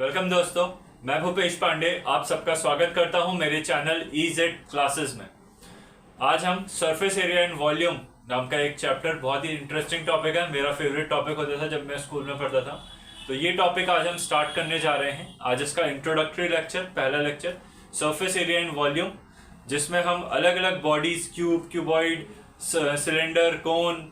Welcome दोस्तों, मैं भूपेश पांडे आप सबका स्वागत करता हूं मेरे चैनल EZ क्लासेस में। आज हम सरफेस एरिया एंड वॉल्यूम नाम का एक चैप्टर, बहुत ही इंटरेस्टिंग टॉपिक है, मेरा फेवरेट टॉपिक होता था जब मैं स्कूल में पढ़ता था। तो ये टॉपिक आज हम स्टार्ट करने जा रहे हैं। आज इसका इंट्रोडक्टरी लेक्चर, पहला lecture surface area and volume, जिसमें हम अलग अलग बॉडीज, क्यूब, क्यूबॉइड, सिलेंडर, कोन,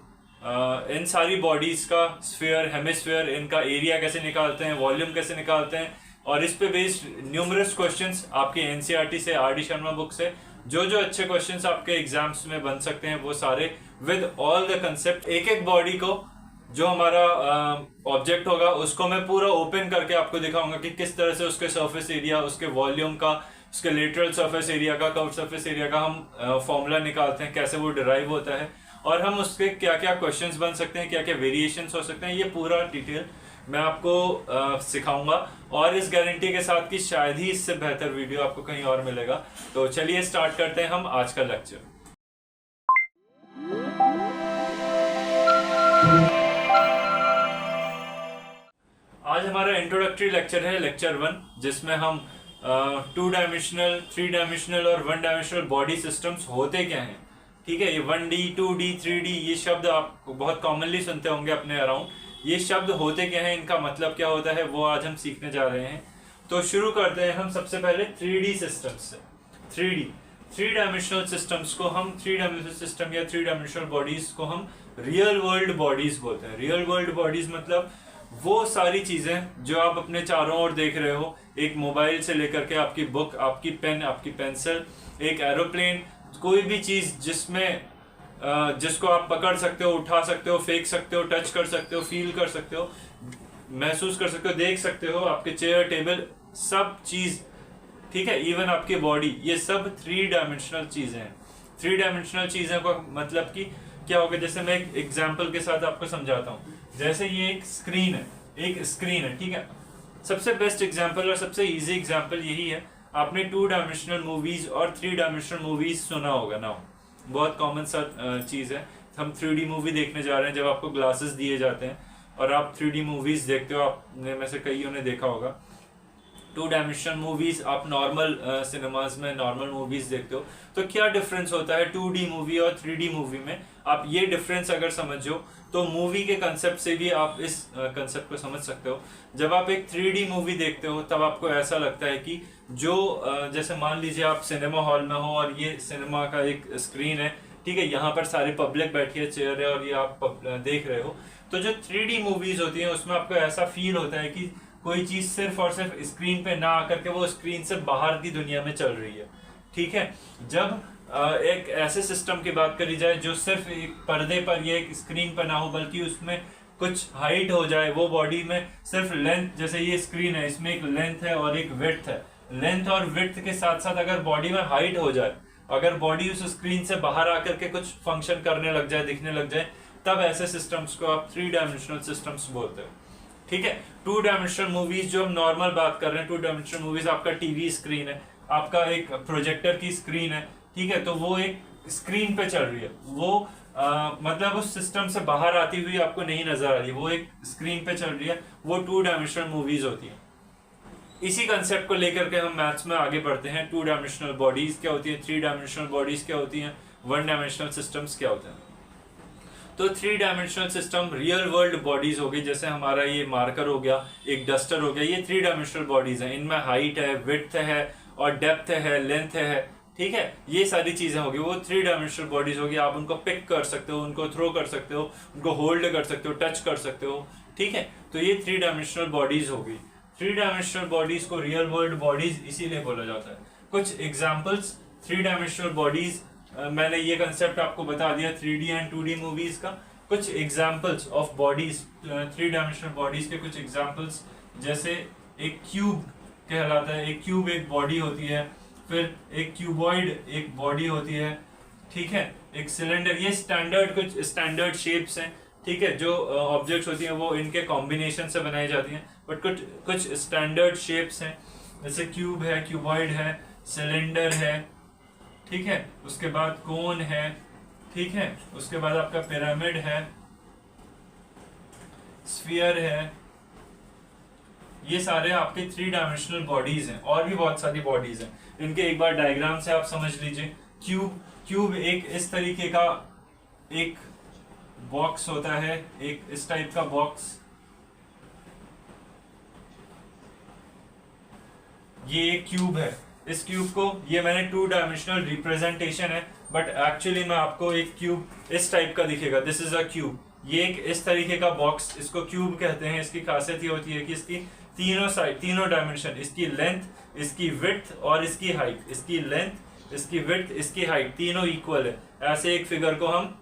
इन सारी बॉडीज का स्फीयर, हेमिस्फीयर, इनका एरिया कैसे निकालते हैं, वॉल्यूम कैसे निकालते हैं, और इस पे बेस्ड न्यूमरस क्वेश्चंस आपके NCERT से, RD शर्मा बुक से जो जो अच्छे क्वेश्चंस आपके एग्जाम्स में बन सकते हैं वो सारे विद ऑल द कंसेप्ट। एक एक बॉडी को, जो हमारा ऑब्जेक्ट होगा उसको मैं पूरा ओपन करके आपको दिखाऊंगा कि किस तरह से उसके सरफेस एरिया, उसके वॉल्यूम का, उसके लेटरल सरफेस एरिया का, कर्व सरफेस एरिया का हम फॉर्मूला निकालते हैं, कैसे वो डिराइव होता है, और हम उसके क्या क्या क्वेश्चंस बन सकते हैं, क्या क्या वेरिएशंस हो सकते हैं, ये पूरा डिटेल मैं आपको सिखाऊंगा। और इस गारंटी के साथ कि शायद ही इससे बेहतर वीडियो आपको कहीं और मिलेगा। तो चलिए स्टार्ट करते हैं हम आज का लेक्चर। आज हमारा इंट्रोडक्टरी लेक्चर है, लेक्चर 1, जिसमें हम 2 डायमेंशनल, 3 डायमेंशनल और 1 डायमेंशनल बॉडी सिस्टम्स होते क्या हैं। ठीक है, ये 1D, 2D, 3D ये शब्द आप बहुत कॉमनली सुनते होंगे अपने अराउंड। ये शब्द होते क्या हैं, इनका मतलब क्या होता है, वो आज हम सीखने जा रहे हैं। तो शुरू करते हैं हम सबसे पहले 3D सिस्टम्स से। 3 डायमेंशनल सिस्टम्स को हम, 3 डायमेंशनल सिस्टम या 3 डायमेंशनल बॉडीज को हम रियल वर्ल्ड बॉडीज बोलते हैं। रियल वर्ल्ड बॉडीज मतलब वो सारी चीजें जो आप अपने चारों ओर देख रहे हो, एक मोबाइल से लेकर के आपकी बुक, आपकी पेन, आपकी पेंसिल, एक एरोप्लेन, कोई भी चीज जिसको आप पकड़ सकते हो, उठा सकते हो, फेंक सकते हो, टच कर सकते हो, फील कर सकते हो, महसूस कर सकते हो, देख सकते हो, आपके चेयर, टेबल, सब चीज, ठीक है, इवन आपकी बॉडी, ये सब 3 डायमेंशनल चीजें हैं। 3 डायमेंशनल चीजें को मतलब कि क्या होगा, जैसे मैं एक एग्जाम्पल के साथ आपको समझाता हूँ। जैसे ये एक स्क्रीन है, ठीक है। सबसे बेस्ट एग्जाम्पल और सबसे इजी एग्जाम्पल यही है। आपने 2 डायमेंशनल मूवीज और 3 डायमेंशनल मूवीज सुना होगा ना, बहुत कॉमन सा चीज है। हम 3D मूवी देखने जा रहे हैं, जब आपको ग्लासेस दिए जाते हैं और आप 3D मूवीज देखते हो, आपने में से कईयों ने देखा होगा। 2 डायमेंशनल मूवीज आप नॉर्मल सिनेमाज में नॉर्मल मूवीज देखते हो, तो क्या डिफरेंस होता है 2D मूवी और 3D मूवी में। आप ये डिफरेंस अगर समझो तो मूवी के कंसेप्ट से भी आप इस कंसेप्ट को समझ सकते हो। जब आप एक 3D मूवी देखते हो तब आपको ऐसा लगता है कि जो जैसे मान लीजिए आप सिनेमा हॉल में हो और ये सिनेमा का एक स्क्रीन है, ठीक है, यहाँ पर सारी पब्लिक बैठी है, चेयर है और ये आप देख रहे हो। तो जो 3D मूवीज होती हैं उसमें आपको ऐसा फील होता है कि कोई चीज सिर्फ और सिर्फ स्क्रीन पे ना आकर के वो स्क्रीन से बाहर की दुनिया में चल रही है। ठीक है, जब एक ऐसे सिस्टम की बात करी जाए जो सिर्फ एक पर्दे पर या एक स्क्रीन पर ना हो, बल्कि उसमें कुछ हाइट हो जाए, वो बॉडी में सिर्फ लेंथ, जैसे ये स्क्रीन है, इसमें एक लेंथ है और एक विड्थ है, लेंथ और विड्थ के साथ साथ अगर बॉडी में हाइट हो जाए, अगर बॉडी उस स्क्रीन से बाहर आकर के कुछ फंक्शन करने लग जाए, दिखने लग जाए, तब ऐसे सिस्टम्स को आप 3 डायमेंशनल सिस्टम्स बोलते हो। ठीक है, 2 डायमेंशनल मूवीज जो हम नॉर्मल बात कर रहे हैं, 2 डायमेंशनल मूवीज, आपका टीवी स्क्रीन है, आपका एक प्रोजेक्टर की स्क्रीन है, ठीक है, तो वो एक स्क्रीन पे चल रही है, वो मतलब उस सिस्टम से बाहर आती हुई आपको नहीं नजर आ रही है, वो एक स्क्रीन पे चल रही है, वो 2 डायमेंशनल मूवीज होती है। इसी कंसेप्ट को लेकर के हम मैथ्स में आगे बढ़ते हैं। 2 डायमेंशनल बॉडीज क्या होती है, 3 डायमेंशनल बॉडीज क्या होती हैं, 1 डायमेंशनल सिस्टम्स क्या होते हैं। तो 3 dimensional system real world bodies हो गई, जैसे हमारा ये मार्कर हो गया, एक डस्टर हो गया, ये 3 डायमेंशनल बॉडीज हैं। इनमें हाइट है, विड्थ है और डेप्थ है, लेंथ है, ठीक है, ये सारी चीजें होगी, वो 3 डायमेंशनल बॉडीज होगी। आप उनको पिक कर सकते हो, उनको थ्रो कर सकते हो, उनको होल्ड कर सकते हो, टच कर सकते हो, ठीक है, तो ये 3 डायमेंशनल बॉडीज होगी। 3 डायमेंशनल बॉडीज को रियल वर्ल्ड बॉडीज इसीलिए बोला जाता है। कुछ एग्जांपल्स 3 डायमेंशनल बॉडीज, मैंने ये कंसेप्ट आपको बता दिया 3D एंड 2D मूवीज का। कुछ examples of bodies, 3 dimensional bodies के कुछ एग्जांपल्स, जैसे एक क्यूब कहलाता है, एक क्यूब एक बॉडी होती है, फिर एक क्यूबॉइड एक बॉडी होती है, ठीक है, एक सिलेंडर, ये स्टैंडर्ड, कुछ स्टैंडर्ड शेप्स हैं, ठीक है, जो ऑब्जेक्ट्स होती हैं वो इनके कॉम्बिनेशन से बनाई जाती हैं, बट कुछ स्टैंडर्ड शेप्स हैं, जैसे क्यूब है, क्यूबॉइड है, सिलेंडर है, ठीक है, उसके बाद कोन है, ठीक है, उसके बाद आपका पिरामिड है, स्फीयर है, ये सारे आपके 3 डायमेंशनल बॉडीज हैं, और भी बहुत सारी बॉडीज हैं। इनके एक बार डायग्राम से आप समझ लीजिए। क्यूब एक इस तरीके का एक बॉक्स होता है, एक इस टाइप का बॉक्स, ये एक क्यूब है। इस क्यूब को, ये मैंने 2 डायमेंशनल रिप्रेजेंटेशन है, बट एक्चुअली में आपको एक क्यूब इस टाइप का दिखेगा। This is a cube. ये एक इस तरीके का बॉक्स, इसको क्यूब कहते हैं। इसकी खासियत ये होती है कि इसकी तीनों साइड, तीनों डायमेंशन, इसकी लेंथ, इसकी विड्थ और इसकी हाइट, इसकी लेंथ, इसकी विड्थ, इसकी हाइट तीनों इक्वल है। ऐसे एक फिगर को हम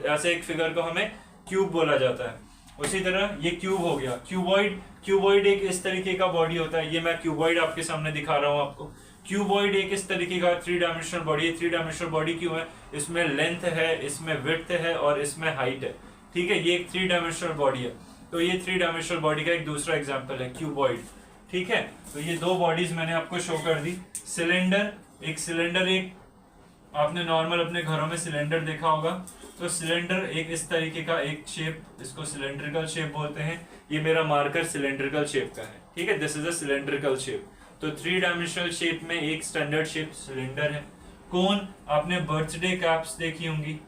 ऐसे एक फिगर को हमें क्यूब बोला जाता है। उसी तरह ये क्यूब हो गया। क्यूबॉइड एक इस तरीके का बॉडी होता है। ये मैं क्यूबॉइड आपके सामने दिखा रहा हूँ आपको। क्यूबॉइड एक इस तरीके का 3 डायमेंशनल बॉडी है। 3 डायमेंशनल बॉडी क्यों है? इसमें लेंथ है, इसमें विड्थ है और इसमें हाइट है। ठीक है, ये एक 3 डायमेंशनल बॉडी है। तो ये 3 डायमेंशनल बॉडी का एक दूसरा एग्जांपल है क्यूबॉइड। ठीक है, तो ये 2 बॉडीज मैंने आपको शो कर दी। सिलेंडर, एक आपने नॉर्मल अपने घरों में सिलेंडर देखा होगा। तो सिलेंडर एक इस तरीके का एक शेप, इसको सिलेंड्रिकल शेप बोलते हैं। ये मेरा मार्कर सिलेंड्रिकल शेप का है। ठीक है, this is a cylindrical shape. तो 3 डायमेंशनल शेप में एक स्टैंडर्ड शेप सिलेंडर है। कोन, आपने बर्थडे कैप्स देखी होंगी।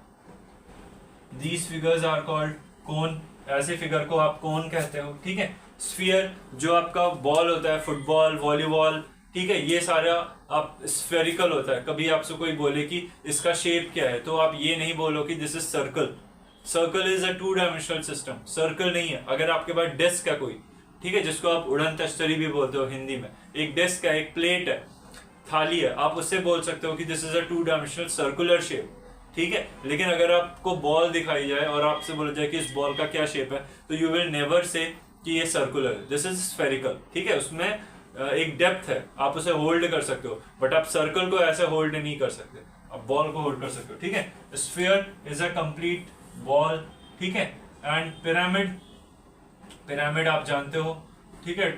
These figures are called cone। ऐसे फिगर को आप कोन कहते हो। ठीक है, स्फीयर जो आपका बॉल होता है, फुटबॉल, वॉलीबॉल, ठीक है, ये सारा आप स्फेरिकल होता है। कभी आपसे कोई बोले कि इसका शेप क्या है, तो आप ये नहीं बोलो कि this is circle. Circle is a 2 dimensional system, circle नहीं है। अगर आपके पास डेस्क है कोई, ठीक है, जिसको आप उड़न तश्तरी भी बोलते हो हिंदी में, एक डेस्क है, एक प्लेट है, थाली है, आप उससे बोल सकते हो कि this is a 2 dimensional circular shape. ठीक है, लेकिन अगर आपको बॉल दिखाई जाए और आपसे बोला जाए कि इस बॉल का क्या शेप है, तो यू विल नेवर से कि ये सर्कुलर है, दिस इज स्फेरिकल। ठीक है, उसमें एक डेप्थ है, आप उसे होल्ड कर सकते हो, बट आप सर्कल को ऐसे होल्ड नहीं कर सकते, आप बॉल को होल्ड कर सकते हो। ठीक है, sphere is a complete ball. ठीक है, एंड पिरामिड आप जानते हो। ठीक है,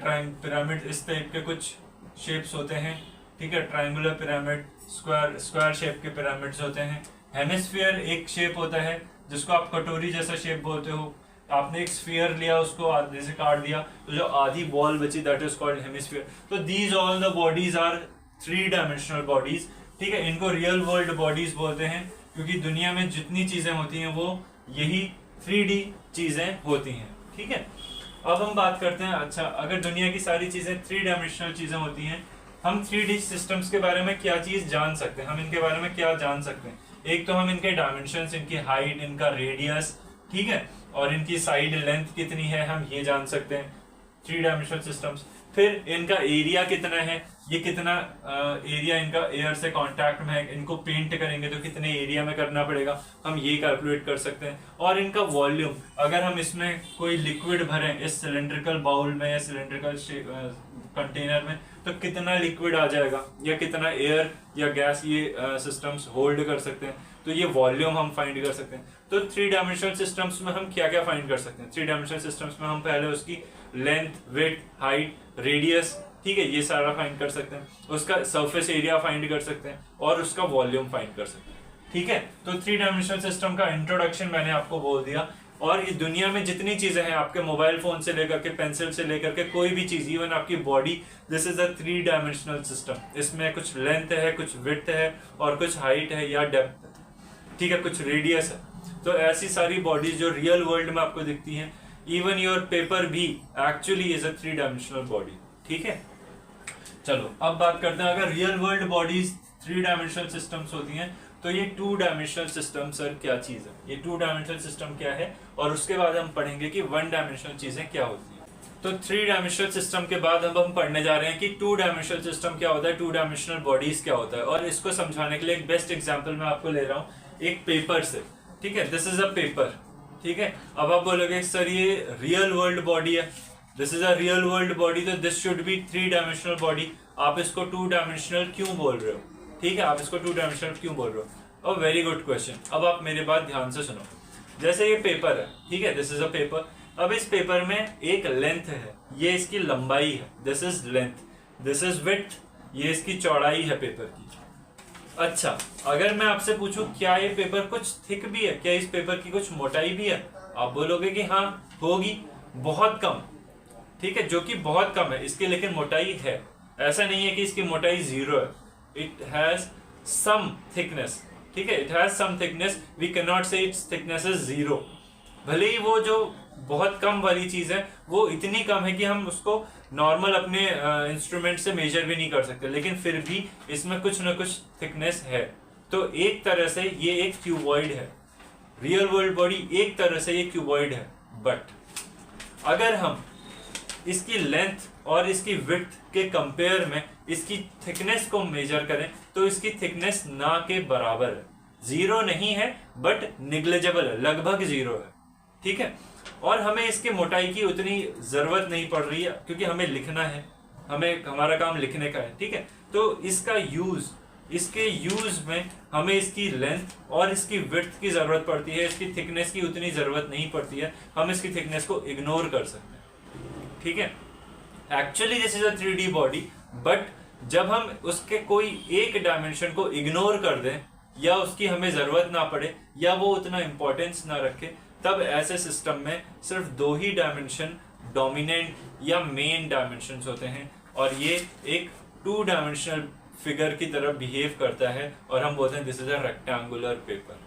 पिरामिड इस टाइप के कुछ शेप्स होते हैं। ठीक है, ट्रायंगुलर पिरामिड, स्क्वायर शेप के पिरामिड्स होते हैं। हेमिस्फीयर एक शेप होता है जिसको आप कटोरी जैसा शेप बोलते हो। आपने एक स्फीयर लिया, उसको आधे से काट दिया, तो जो आधी बॉल बची, दैट इज कॉल्ड हेमिस्फीयर। तो these all the bodies are 3 dimensional bodies. ठीक है, इनको रियल वर्ल्ड बॉडीज बोलते हैं, क्योंकि दुनिया में जितनी चीजें होती हैं वो यही 3D चीजें होती हैं। ठीक है, अब हम बात करते हैं, अच्छा अगर दुनिया की सारी चीजें 3 डायमेंशनल चीजें होती हैं, हम 3D सिस्टम्स के बारे में क्या चीज जान सकते हैं, हम इनके बारे में क्या जान सकते हैं? एक तो हम इनके डायमेंशंस, इनकी हाइट, इनका रेडियस, ठीक है, और इनकी साइड लेंथ कितनी है, हम ये जान सकते हैं 3 डायमेंशनल सिस्टम्स। फिर इनका एरिया कितना है, ये कितना एरिया इनका एयर से कांटेक्ट में है, इनको पेंट करेंगे तो कितने एरिया में करना पड़ेगा, हम ये कैलकुलेट कर सकते हैं। और इनका वॉल्यूम, अगर हम इसमें कोई लिक्विड भरें इस सिलेंड्रिकल बाउल में या सिलेंड्रिकल कंटेनर में, तो कितना लिक्विड आ जाएगा या कितना एयर या गैस ये सिस्टम्स होल्ड कर सकते हैं, तो ये वॉल्यूम हम फाइंड कर सकते हैं। तो 3 डायमेंशनल सिस्टम्स में हम क्या क्या फाइंड कर सकते हैं? 3 डायमेंशनल सिस्टम्स में हम पहले उसकी लेंथ, विड्थ, हाइट, रेडियस, ठीक है, ये सारा फाइंड कर सकते हैं, उसका सरफेस एरिया फाइंड कर सकते हैं और उसका वॉल्यूम फाइंड कर सकते हैं। ठीक है, तो 3 डायमेंशनल सिस्टम का इंट्रोडक्शन मैंने आपको बोल दिया। और ये दुनिया में जितनी चीजें हैं, आपके मोबाइल फोन से लेकर के, पेंसिल से लेकर के, कोई भी चीज, इवन आपकी body, this is a 3 dimensional system. इसमें कुछ लेंथ है, कुछ विड्थ है और कुछ हाइट है या डेप्थ है, ठीक है, कुछ रेडियस है। तो ऐसी सारी बॉडीज जो रियल वर्ल्ड में आपको दिखती हैं, इवन योर पेपर भी actually is a 3 dimensional body. ठीक है, चलो अब बात करते हैं, अगर real world bodies 3 dimensional systems होती हैं, तो ये 2 डायमेंशनल सिस्टम सर क्या चीज है, ये 2 डायमेंशनल सिस्टम क्या है, और उसके बाद हम पढ़ेंगे कि 1 डायमेंशनल चीजें क्या होती हैं। तो 3 डायमेंशनल सिस्टम के बाद अब हम पढ़ने जा रहे हैं कि 2 डायमेंशनल सिस्टम क्या होता है, 2 डायमेंशनल बॉडीज क्या होता है। और इसको समझाने के लिए एक बेस्ट एग्जाम्पल मैं आपको ले रहा हूँ एक पेपर से। ठीक है, दिस इज अ पेपर। ठीक है, अब आप बोलोगे सर ये रियल वर्ल्ड बॉडी है, this is a real world body, तो this should be 3 dimensional body, आप इसको 2 डायमेंशनल क्यों बोल रहे हो? ठीक है, आप इसको 2 डायमेंशनल क्यों बोल रहे हो? और वेरी गुड क्वेश्चन। अब आप मेरी बात ध्यान से सुनो। जैसे ये पेपर है, ठीक है, दिस इज अ पेपर। अब इस पेपर में एक लेंथ है, ये इसकी लंबाई है, this is length, this is width, ये इसकी चौड़ाई है पेपर की। अच्छा, अगर मैं आपसे पूछूं क्या ये पेपर कुछ थिक भी है, क्या इस पेपर की कुछ मोटाई भी है, आप बोलोगे कि हाँ होगी, बहुत कम। ठीक है, जो कि बहुत कम है इसकी, लेकिन मोटाई है। ऐसा नहीं है कि इसकी मोटाई 0 है, इट हैज सम थिकनेस, ठीक है, it has some thickness, we can not say its thickness is 0। भले ही वो जो बहुत कम वाली चीज है वो इतनी कम है कि हम उसको नॉर्मल अपने इंस्ट्रूमेंट से मेजर भी नहीं कर सकते, लेकिन फिर भी इसमें कुछ ना कुछ थिकनेस है। तो एक तरह से ये एक क्यूबॉइड है, रियल वर्ल्ड बॉडी एक तरह से ये क्यूबॉइड है। बट अगर हम इसकी लेंथ और इसकी विड्थ के कंपेयर में इसकी थिकनेस को मेजर करें तो इसकी थिकनेस ना के बराबर है, 0 नहीं है बट निग्लेजेबल है, लगभग 0 है, ठीक है। और हमें इसके मोटाई की उतनी जरूरत नहीं पड़ रही है क्योंकि हमें लिखना है, हमें हमारा काम लिखने का है, ठीक है। तो इसका यूज, इसके यूज में हमें इसकी लेंथ और इसकी विड्थ की जरूरत पड़ती है, इसकी थिकनेस की उतनी जरूरत नहीं पड़ती है, हम इसकी थिकनेस को इग्नोर कर सकते हैं, ठीक है। Actually this is a 3D body, but जब हम उसके कोई एक डायमेंशन को इग्नोर कर दें या उसकी हमें जरूरत ना पड़े या वो उतना इंपॉर्टेंस ना रखे, तब ऐसे सिस्टम में सिर्फ 2 ही डायमेंशन डोमिनेंट या मेन डायमेंशंस होते हैं और ये एक 2 डायमेंशनल फिगर की तरह बिहेव करता है और हम बोलते हैं this is a rectangular paper,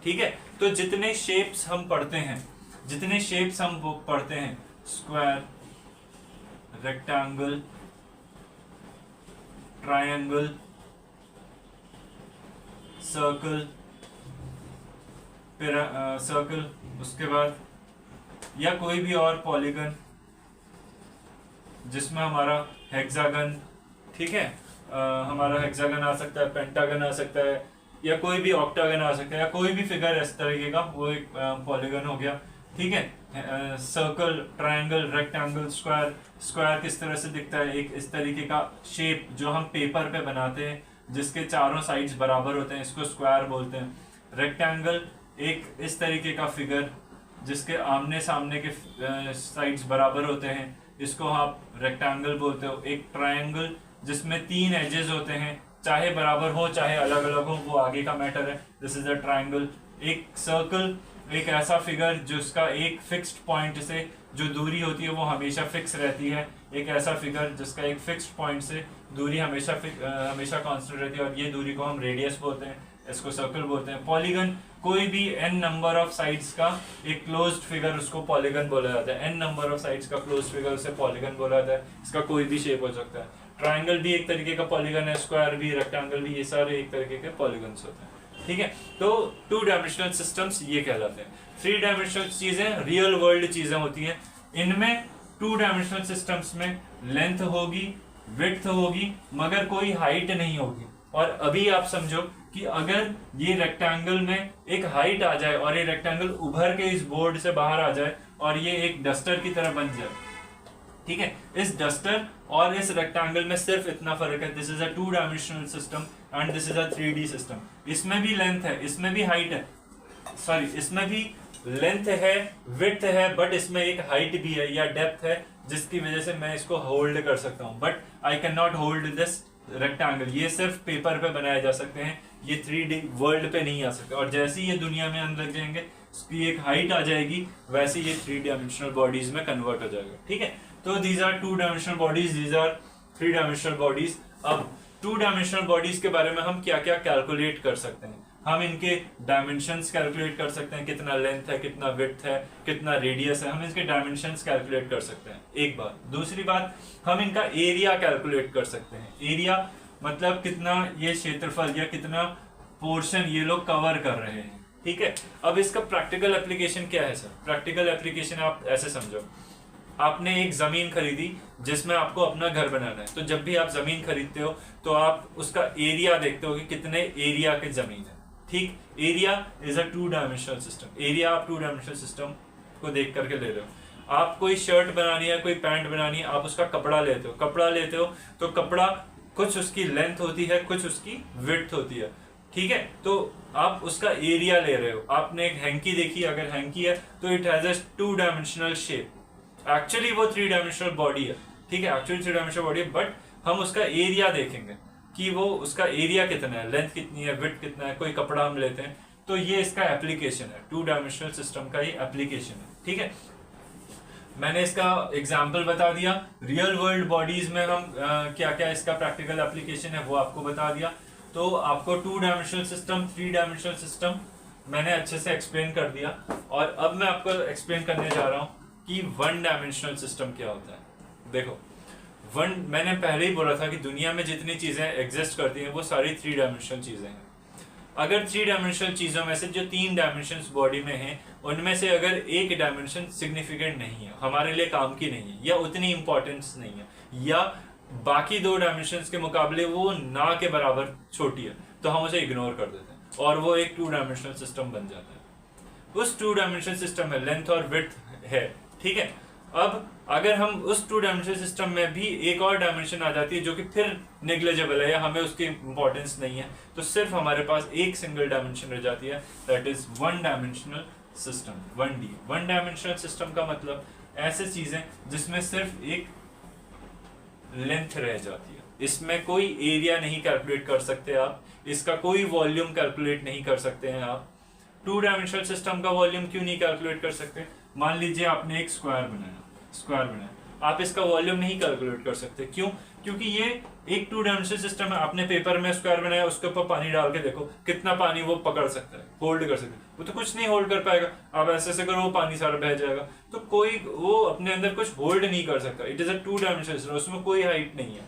ठीक है। तो जितने शेप्स हम पढ़ते हैं, square, rectangle, triangle, circle, circle, उसके बाद या कोई भी और पॉलीगन जिसमें हमारा हेक्सागन, ठीक है, हमारा हेक्सागन आ सकता है, पेंटागन आ सकता है या कोई भी ऑक्टागन आ सकता है या कोई भी फिगर इस तरीके का, वो एक पॉलीगन हो गया, ठीक है। Circle, triangle, rectangle, square. Square किस तरह से दिखता है, एक इस तरीके का शेप जो हम पेपर पे बनाते हैं जिसके चारों साइड्स बराबर होते हैं, इसको स्क्वायर बोलते हैं। रेक्टेंगल एक इस तरीके का फिगर जिसके आमने सामने के साइड्स बराबर होते हैं, इसको आप रेक्टेंगल बोलते हो। एक ट्रायंगल जिसमें 3 एजेस होते हैं, चाहे बराबर हो चाहे अलग अलग हो, वो आगे का मैटर है, दिस इज अ ट्रायंगल। एक सर्कल एक ऐसा फिगर जिसका एक फिक्स्ड पॉइंट से जो दूरी होती है वो हमेशा फिक्स रहती है, एक ऐसा फिगर जिसका एक फिक्स्ड पॉइंट से दूरी हमेशा कांस्टेंट रहती है और ये दूरी को हम रेडियस बोलते हैं, इसको सर्कल बोलते हैं। पॉलीगन कोई भी n नंबर ऑफ साइड्स का एक क्लोज्ड फिगर, उसको पॉलीगन बोला जाता है। n नंबर ऑफ साइड्स का क्लोज्ड फिगर उसे पॉलीगन बोला जाता है, इसका कोई भी शेप हो सकता है। ट्रायंगल भी एक तरीके का पॉलीगन है, स्क्वायर भी, रेक्टेंगल भी, ये सारे एक तरीके के पॉलीगन्स होते हैं, ठीक है। तो 2 डायमेंशनल सिस्टम्स ये कहलाते हैं। 3 डायमेंशनल चीजें रियल वर्ल्ड चीजें होती हैं, इनमें 2 डायमेंशनल सिस्टम्स में लेंथ होगी, विड्थ होगी, मगर कोई हाइट नहीं होगी। और अभी आप समझो कि अगर ये रेक्टेंगल में एक हाइट आ जाए और ये रेक्टेंगल उभर के इस बोर्ड से बाहर आ जाए और ये एक डस्टर की तरह बन जाए, ठीक है। इस डस्टर और इस रेक्टेंगल में सिर्फ इतना फर्क है, this is a 2 dimensional system and this is a 3D system. इसमें भी लेंथ है, इसमें भी हाइट है, सॉरी इसमें भी लेंथ है, विड्थ है, बट इसमें एक हाइट भी है या डेप्थ है जिसकी वजह से मैं इसको होल्ड कर सकता हूँ, but I can not hold this rectangle. ये सिर्फ पेपर पे बनाए जा सकते हैं, ये 3D वर्ल्ड पे नहीं आ सकते। और जैसे ही ये दुनिया में आने लग जाएंगे, इसकी एक हाइट आ जाएगी, वैसे ये 3 डायमेंशनल बॉडीज में कन्वर्ट हो जाएगा, ठीक है। तो these are 2 dimensional bodies, these are 3 dimensional bodies. अब 2 डायमेंशनल बॉडीज के बारे में हम क्या क्या कैलकुलेट कर सकते हैं? हम इनके डायमेंशंस कैलकुलेट कर सकते हैं, कितना लेंथ है, कितना विड्थ है, कितना रेडियस है, हम इसके डायमेंशंस कैलकुलेट कर सकते हैं, एक बात। दूसरी बात, हम इनका एरिया कैलकुलेट कर सकते हैं। एरिया मतलब कितना ये क्षेत्रफल या कितना पोर्शन ये लोग कवर कर रहे हैं, ठीक है। अब इसका प्रैक्टिकल एप्लीकेशन क्या है सर? प्रैक्टिकल एप्लीकेशन आप ऐसे समझो, आपने एक जमीन खरीदी जिसमें आपको अपना घर बनाना है, तो जब भी आप जमीन खरीदते हो तो आप उसका एरिया देखते हो कि कितने एरिया की जमीन है, ठीक। Area is a 2 dimensional system. Area आप 2 डायमेंशनल सिस्टम को देख करके ले रहे हो। आप कोई शर्ट बनानी है, कोई पैंट बनानी है, आप उसका कपड़ा लेते हो, तो कपड़ा कुछ उसकी लेंथ होती है, कुछ उसकी विड्थ होती है, ठीक है। तो आप उसका एरिया ले रहे हो। आपने एक हैंकी देखी, अगर हैंकी है तो it has a 2 dimensional shape. Actually वो 3 डायमेंशनल बॉडी है, ठीक है, एक्चुअली 3 डायमेंशनल बॉडी है, बट हम उसका एरिया देखेंगे कि वो उसका एरिया कितना है, लेंथ कितनी है, विड्थ कितना है। कोई कपड़ा हम लेते हैं तो ये इसका एप्लीकेशन है, 2 डायमेंशनल सिस्टम का ये एप्लीकेशन है, ठीक है। मैंने इसका एग्जाम्पल बता दिया। रियल वर्ल्ड बॉडीज में हम क्या क्या इसका प्रैक्टिकल एप्लीकेशन है वो आपको बता दिया। तो आपको 2 डायमेंशनल सिस्टम, 3 डायमेंशनल सिस्टम मैंने अच्छे से एक्सप्लेन कर दिया। और अब मैं आपको एक्सप्लेन करने जा रहा हूँ कि 1 डायमेंशनल सिस्टम क्या होता है। देखो, मैंने पहले ही बोला था कि दुनिया में जितनी चीजें एग्जिस्ट करती हैं वो सारी 3 डायमेंशनल चीजें हैं। अगर 3 डायमेंशनल चीजों में से जो 3 डायमेंशन बॉडी में है उनमें से अगर एक डायमेंशन सिग्निफिकेंट नहीं है, हमारे लिए काम की नहीं है, या उतनी इंपॉर्टेंस नहीं है, या बाकी 2 डायमेंशन के मुकाबले वो ना के बराबर छोटी है, तो हम उसे इग्नोर कर देते हैं और वो एक 2 डायमेंशनल सिस्टम बन जाता है। उस 2 डायमेंशनल सिस्टम में लेंथ और विड्थ है, ठीक है। अब अगर हम उस 2 डायमेंशनल सिस्टम में भी एक और डायमेंशन आ जाती है जो कि फिर नेग्लिजिबल है या हमें उसकी इंपॉर्टेंस नहीं है, तो सिर्फ हमारे पास एक सिंगल डायमेंशन रह जाती है, that is 1 dimensional system, 1D। 1 dimensional system का मतलब ऐसे चीजें जिसमें सिर्फ एक लेंथ रह जाती है, इसमें कोई एरिया नहीं कैलकुलेट कर सकते आप, इसका कोई वॉल्यूम कैलकुलेट नहीं कर सकते हैं आप। 2 डायमेंशनल सिस्टम का वॉल्यूम क्यों नहीं कैलकुलेट कर सकते? मान लीजिए आपने एक स्क्वायर बनाया, आप इसका वॉल्यूम नहीं कैलकुलेट कर सकते। क्यों? क्योंकि ये एक 2 डायमेंशनल सिस्टम है। आपने पेपर में स्क्वायर बनाया, उसके ऊपर पानी डाल के देखो कितना पानी वो पकड़ सकता है, होल्ड कर सकता है। वो तो कुछ नहीं होल्ड कर पाएगा। आप ऐसे ऐसे करो वो पानी सारा बह जाएगा। तो कोई वो अपने अंदर कुछ होल्ड नहीं कर सकता। It is a 2 dimensional system, उसमें कोई हाइट नहीं है,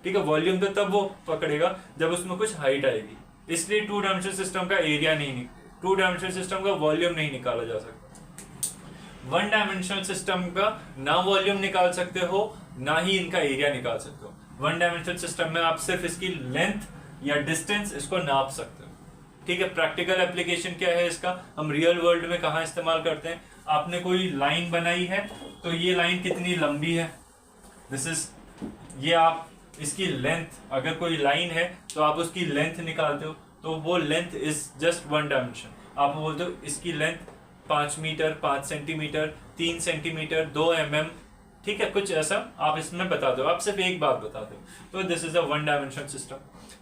ठीक है। वॉल्यूम तो तब वो पकड़ेगा जब उसमें कुछ हाइट आएगी। इसलिए 2 डायमेंशनल सिस्टम का एरिया नहीं, 2 डायमेंशनल सिस्टम का वॉल्यूम नहीं निकाला जा सकता। 1 डायमेंशनल सिस्टम का ना वॉल्यूम निकाल सकते हो ना ही इनका एरिया निकाल सकते हो। 1 डायमेंशनल सिस्टम में आप सिर्फ इसकी लेंथ या डिस्टेंस इसको नाप सकते हो, ठीक है। प्रैक्टिकल एप्लीकेशन क्या है इसका, हम रियल वर्ल्ड में कहाँ इस्तेमाल करते हैं? आपने कोई लाइन बनाई है, तो ये लाइन कितनी लंबी है, दिस इज, ये आप इसकी लेंथ, अगर कोई लाइन है तो आप उसकी लेंथ निकालते हो, तो वो लेंथ इज जस्ट 1 डायमेंशन। आप बोलते हो इसकी length 5 metre, 5 centimetre, 3 centimetre, 2 mm, ठीक है, कुछ ऐसा आप इसमें बता दो। आप सिर्फ एक बात बता दो, तो this is a 1 dimension system.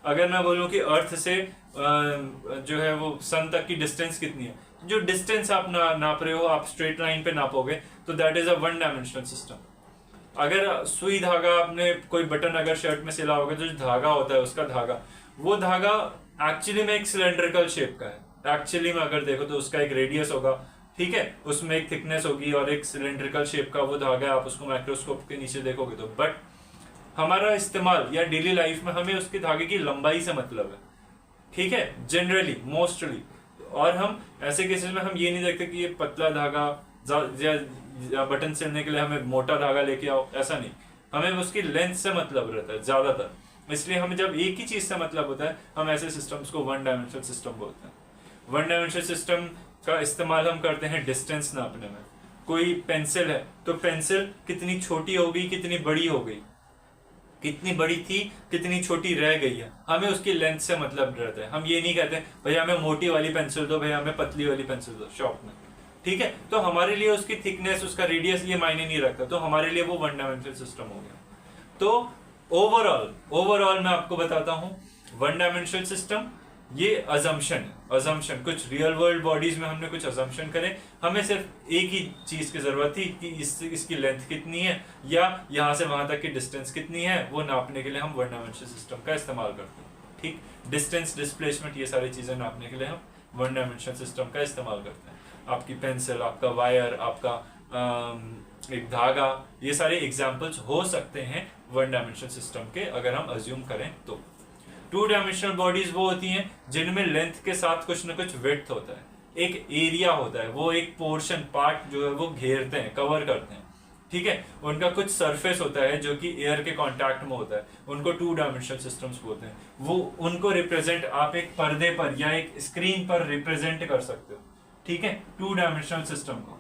अगर मैं बोलूं कि अर्थ से जो है वो सन तक की डिस्टेंस कितनी है, जो डिस्टेंस आप नाप रहे हो, आप स्ट्रेट लाइन पे नापोगे, तो that is a 1 dimensional system. अगर सुई धागा, आपने कोई बटन अगर शर्ट में सिला होगा, जो धागा होता है उसका धागा, वो धागा एक्चुअली में एक सिलेंड्रिकल शेप का है। एक्चुअली में अगर देखो तो उसका एक रेडियस होगा, ठीक है, उसमें एक थिकनेस होगी और एक सिलेंड्रिकल शेप का वो धागा है। आप उसको माइक्रोस्कोप के नीचे देखोगे तो, बट हमारा इस्तेमाल या डेली लाइफ में हमें उसके धागे की लंबाई से मतलब है, ठीक है, जनरली, मोस्टली। और हम ऐसे केसेस में हम ये नहीं देखते कि ये पतला धागा या बटन सिलने के लिए हमें मोटा धागा लेके आओ, ऐसा नहीं। हमें उसकी लेंथ से मतलब रहता है ज्यादातर। इसलिए हमें जब एक ही चीज से मतलब होता है, हम ऐसे सिस्टम्स को 1 डायमेंशनल सिस्टम बोलते हैं। 1 डायमेंशनल सिस्टम का इस्तेमाल हम करते हैं डिस्टेंस नापने में। कोई पेंसिल है, तो पेंसिल कितनी छोटी हो गई, कितनी बड़ी हो गई, कितनी बड़ी थी, कितनी छोटी रह गई है, हमें उसकी लेंथ से मतलब रहता है। हम ये नहीं कहते भैया हमें मोटी वाली पेंसिल दो, भैया हमें पतली वाली पेंसिल दो शॉप में, ठीक है। तो हमारे लिए उसकी थिकनेस, उसका रेडियस ये मायने नहीं रखता, तो हमारे लिए वो 1 डायमेंशनल सिस्टम हो गया। तो ओवरऑल मैं आपको बताता हूं, 1 डायमेंशनल सिस्टम ये अजम्पशन कुछ रियल वर्ल्ड बॉडीज में हमने कुछ अजम्पशन करे। हमें सिर्फ एक ही चीज की जरूरत थी कि इसकी लेंथ कितनी है या यहाँ से वहां तक की डिस्टेंस कितनी है, वो नापने के लिए हम 1 डायमेंशनल सिस्टम का इस्तेमाल करते हैं, ठीक। डिस्टेंस, डिस्प्लेसमेंट, ये सारी चीजें नापने के लिए हम 1 डायमेंशनल सिस्टम का इस्तेमाल करते हैं। आपकी पेंसिल, आपका वायर, आपका एक धागा, ये सारे एग्जाम्पल्स हो सकते हैं 1 डायमेंशनल सिस्टम के, अगर हम अज्यूम करें तो। 2 डायमेंशनल बॉडीज वो होती हैं जिनमें लेंथ के साथ कुछ ना कुछ विड्थ होता है, एक एरिया होता है, वो एक पोर्शन, पार्ट जो है वो घेरते हैं, कवर करते हैं, ठीक है। उनका कुछ सरफेस होता है जो कि एयर के कांटेक्ट में होता है, उनको 2 डायमेंशनल सिस्टम्स बोलते हैं। वो उनको रिप्रेजेंट आप एक पर्दे पर या एक स्क्रीन पर रिप्रेजेंट कर सकते हो, ठीक है, 2 डायमेंशनल सिस्टम को।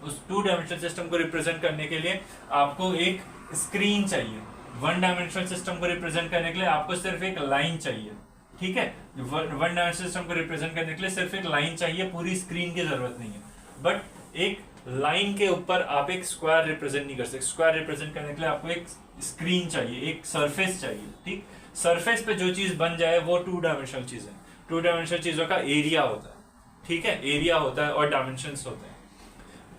उस 2 डायमेंशनल सिस्टम को रिप्रेजेंट करने के लिए आपको एक स्क्रीन चाहिए। 1 डायमेंशनल सिस्टम को रिप्रेजेंट करने के लिए आपको सिर्फ एक लाइन चाहिए, ठीक है। 1 डायमेंशनल सिस्टम को रिप्रेजेंट करने के लिए सिर्फ एक लाइन चाहिए, पूरी स्क्रीन की जरूरत नहीं है। बट एक लाइन के ऊपर आप एक स्क्वायर रिप्रेजेंट नहीं कर सकते। स्क्वायर रिप्रेजेंट करने के लिए आपको एक स्क्रीन चाहिए, एक सरफेस चाहिए, ठीक। सरफेस पे जो चीज बन जाए वो 2 डायमेंशनल चीज है। 2 डायमेंशनल चीजों का एरिया होता है, ठीक है, एरिया होता है और डायमेंशंस होते हैं।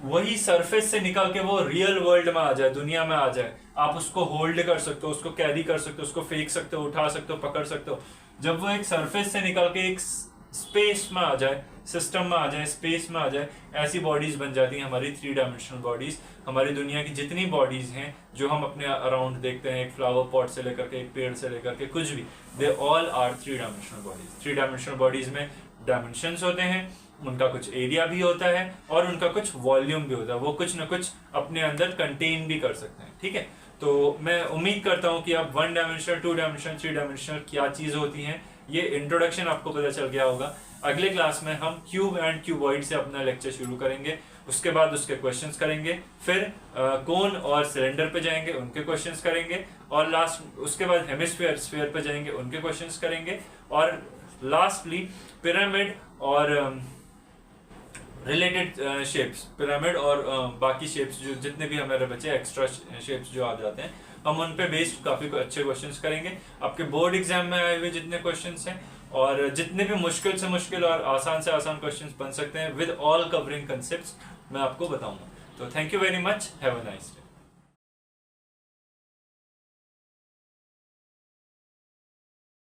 वही सरफेस से निकल के वो रियल वर्ल्ड में आ जाए, दुनिया में आ जाए, आप उसको होल्ड कर सकते हो, उसको कैरी कर सकते हो, उसको फेंक सकते हो, उठा सकते हो, पकड़ सकते हो। जब वो एक सरफेस से निकल के एक स्पेस में आ जाए, सिस्टम में आ जाए, स्पेस में आ जाए, ऐसी बॉडीज बन जाती हैं हमारी 3 डायमेंशनल बॉडीज। हमारी दुनिया की जितनी बॉडीज हैं जो हम अपने अराउंड देखते हैं, एक फ्लावर पॉट से लेकर के, एक पेड़ से लेकर के, कुछ भी, they all are 3 dimensional bodies. 3 dimensional bodies में डायमेंशंस होते हैं, उनका कुछ एरिया भी होता है और उनका कुछ वॉल्यूम भी होता है, वो कुछ ना कुछ अपने अंदर कंटेन भी कर सकते हैं। ठीक है, तो मैं उम्मीद करता हूं कि आप 1 डायमेंशनल, 2 डायमेंशनल, 3 डायमेंशनल क्या चीज होती हैं, ये इंट्रोडक्शन आपको पता चल गया होगा। अगले क्लास में हम क्यूब एंड क्यूबॉइड से अपना लेक्चर शुरू करेंगे, उसके बाद उसके क्वेश्चंस करेंगे, फिर कोन और सिलेंडर पे जाएंगे, उनके क्वेश्चंस करेंगे, और लास्ट उसके बाद हेमिस्फीयर, स्फीयर पे जाएंगे, उनके क्वेश्चंस करेंगे, और लास्टली पिरामिड और रिलेटेड शेप्स, पिरामिड और बाकी शेप्स जो जितने भी हमारे बचे एक्स्ट्रा शेप्स जो आ जाते हैं, हम उन पे बेस्ड काफी अच्छे क्वेश्चंस करेंगे। आपके बोर्ड एग्जाम में आए हुए जितने क्वेश्चंस हैं और जितने भी मुश्किल से मुश्किल और आसान से आसान क्वेश्चंस बन सकते हैं विद ऑल कवरिंग कंसेप्ट्स, मैं आपको बताऊंगा। तो thank you very much, have a nice day.